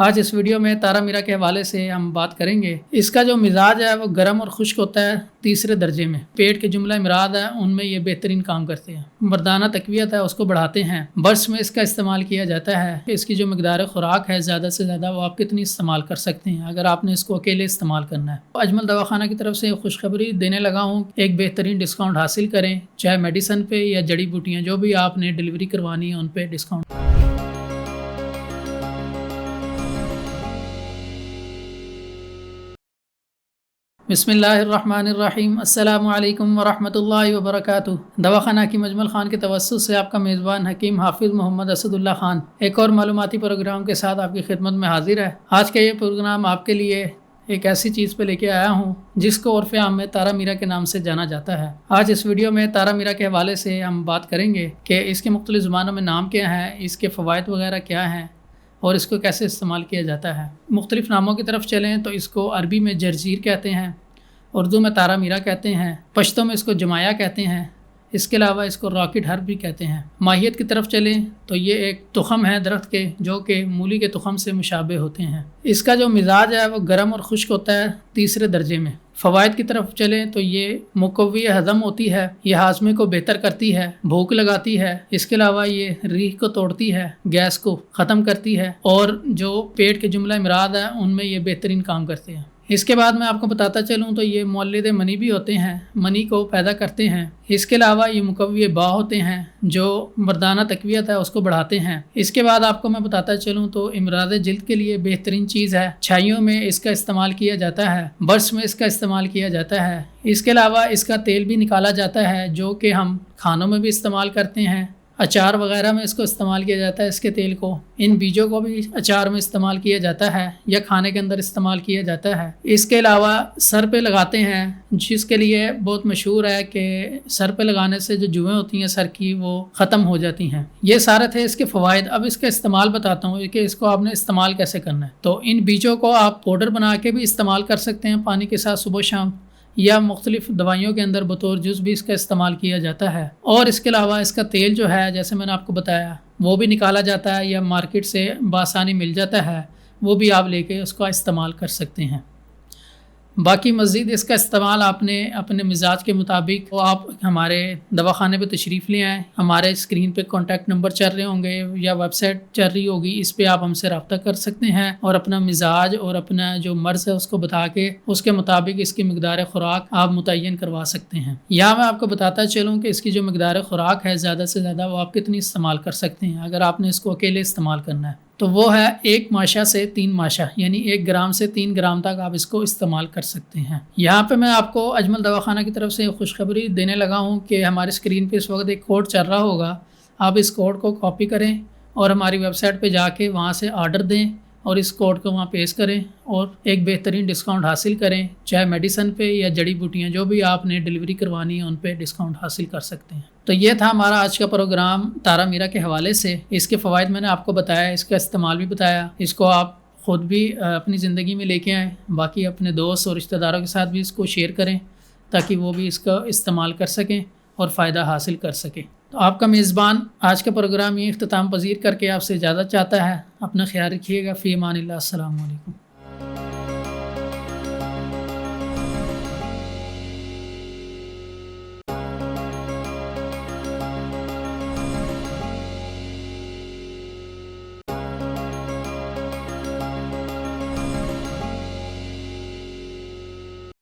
आज इस वीडियो में तारा मीरा के हवाले से हम बात करेंगे। इसका जो मिजाज है वो गर्म और खुश्क होता है तीसरे दर्जे में। पेट के जुमला इमराद है उनमें ये बेहतरीन काम करते हैं। मर्दाना तकवियत है उसको बढ़ाते हैं। बर्स में इसका इस्तेमाल किया जाता है। इसकी जो मकदार खुराक है ज़्यादा से ज़्यादा वो आप कितनी इस्तेमाल कर सकते हैं अगर आपने इसको अकेले इस्तेमाल करना है। अजमल दवाखाना की तरफ से खुशखबरी देने लगा हूँ, एक बेहतरीन डिस्काउंट हासिल करें, चाहे मेडिसन पे या जड़ी बूटियाँ जो भी आपने डिलीवरी करवानी है उन पर डिस्काउंट। बिस्मिल्लाहिर्रहमानिर्रहीम। अस्सलामु अलैकुम वरहमतुल्लाहि वबरकातुहू। दवाखाना की मजमल ख़ान के तवस्सुस से आपका मेज़बान हकीम हाफिज़ मोहम्मद असदुल्ला ख़ान एक और मालूमाती प्रोग्राम के साथ आपकी खिदमत में हाजिर है। आज का ये प्रोग्राम आपके लिए एक ऐसी चीज़ पे लेके आया हूँ जिसको उर्फ़ आम में तारा मीरा के नाम से जाना जाता है। आज इस वीडियो में तारा मीरा के हवाले से हम बात करेंगे कि इसके मुख्तलिफ़ ज़ुबानों में नाम क्या है, इसके फ़वाइद वगैरह क्या हैं और इसको कैसे इस्तेमाल किया जाता है। मुख्तलिफ़ नामों की तरफ चलें तो इसको अरबी में जर्जीर कहते हैं, उर्दू में तारा मीरा कहते हैं, पश्तो में इसको जमाया कहते हैं, इसके अलावा इसको रॉकेट हर्ब भी कहते हैं। माहियत की तरफ चलें तो ये एक तुखम है दरख्त के जो कि मूली के तुखम से मुशाबे होते हैं। इसका जो मिजाज है वो गर्म और खुश्क होता है तीसरे दर्जे में। फ़वाइद की तरफ चलें तो ये मुकव्वी हज़म होती है, ये हाजमे को बेहतर करती है, भूख लगाती है, इसके अलावा ये रीह को तोड़ती है, गैस को ख़त्म करती है और जो पेट के जुमला इमराद है उनमें ये बेहतरीन काम करते हैं। इसके बाद मैं आपको बताता चलूँ तो ये मौलिद मनी भी होते हैं, मनी को पैदा करते हैं। इसके अलावा ये मुकव्वी बा होते हैं जो मर्दाना तकवियत है उसको बढ़ाते हैं। इसके बाद आपको मैं बताता चलूँ तो इमराद जिल्द के लिए बेहतरीन चीज़ है। छाइयों में इसका इस्तेमाल किया जाता है, बर्स में इसका इस्तेमाल किया जाता है। इसके अलावा इसका तेल भी निकाला जाता है जो कि हम खानों में भी इस्तेमाल करते हैं, अचार वगैरह में इसको इस्तेमाल किया जाता है। इसके तेल को, इन बीजों को भी अचार में इस्तेमाल किया जाता है या खाने के अंदर इस्तेमाल किया जाता है। इसके अलावा सर पे लगाते हैं, जिसके लिए बहुत मशहूर है कि सर पे लगाने से जो जुएँ होती हैं सर की वो ख़त्म हो जाती हैं। ये सारे थे इसके फ़वाइद। अब इसका इस्तेमाल बताता हूँ कि इसको आपने इस्तेमाल कैसे करना है। तो इन बीजों को आप पाउडर बना के भी इस्तेमाल कर सकते हैं पानी के साथ सुबह शाम, या मुख्तलिफ़ दवाइयों के अंदर बतौर जूस भी इसका इस्तेमाल किया जाता है। और इसके अलावा इसका तेल जो है जैसे मैंने आपको बताया वो भी निकाला जाता है या मार्केट से बआसानी मिल जाता है, वो भी आप लेके उसका इस्तेमाल कर सकते हैं। बाकी मज़ीद इसका इस्तेमाल आपने अपने मिजाज के मुताबिक वो आप हमारे दवाखाने पे तशरीफ़ ले आएँ। हमारे स्क्रीन पे कॉन्टैक्ट नंबर चल रहे होंगे या वेबसाइट चल रही होगी, इस पे आप हमसे रब्ता कर सकते हैं और अपना मिजाज और अपना जो मर्ज़ है उसको बता के उसके मुताबिक इसकी मकदार खुराक आप मुतय्यन करवा सकते हैं। यहाँ मैं आपको बताता चलूँ कि इसकी जो मकदार खुराक है ज़्यादा से ज़्यादा वो आप कितनी इस्तेमाल कर सकते हैं अगर आपने इसको अकेले इस्तेमाल करना है। तो वो है 1 माशा से 3 माशा, यानी 1 ग्राम से 3 ग्राम तक आप इसको इस्तेमाल कर सकते हैं। यहाँ पे मैं आपको अजमल दवाखाना की तरफ से खुशखबरी देने लगा हूँ कि हमारी स्क्रीन पे इस वक्त एक कोड चल रहा होगा। आप इस कोड को कॉपी करें और हमारी वेबसाइट पे जाके वहाँ से ऑर्डर दें और इस कोड को वहाँ पेश करें और एक बेहतरीन डिस्काउंट हासिल करें, चाहे मेडिसन पे या जड़ी बूटियाँ जो भी आपने डिलीवरी करवानी है उन पे डिस्काउंट हासिल कर सकते हैं। तो ये था हमारा आज का प्रोग्राम तारा मीरा के हवाले से। इसके फ़वाइद मैंने आपको बताया, इसका इस्तेमाल भी बताया। इसको आप ख़ुद भी अपनी ज़िंदगी में लेके आएँ, बाकी अपने दोस्त और रिश्तेदारों के साथ भी इसको शेयर करें ताकि वो भी इसका इस्तेमाल कर सकें और फ़ायदा हासिल कर सकें। तो आपका मेज़बान आज का प्रोग्राम ये इख्तिताम पज़ीर करके आपसे इजाज़त चाहता है। अपना ख्याल रखिएगा। फ़ी अमानिल्लाह। अस्सलामु अलैकुम।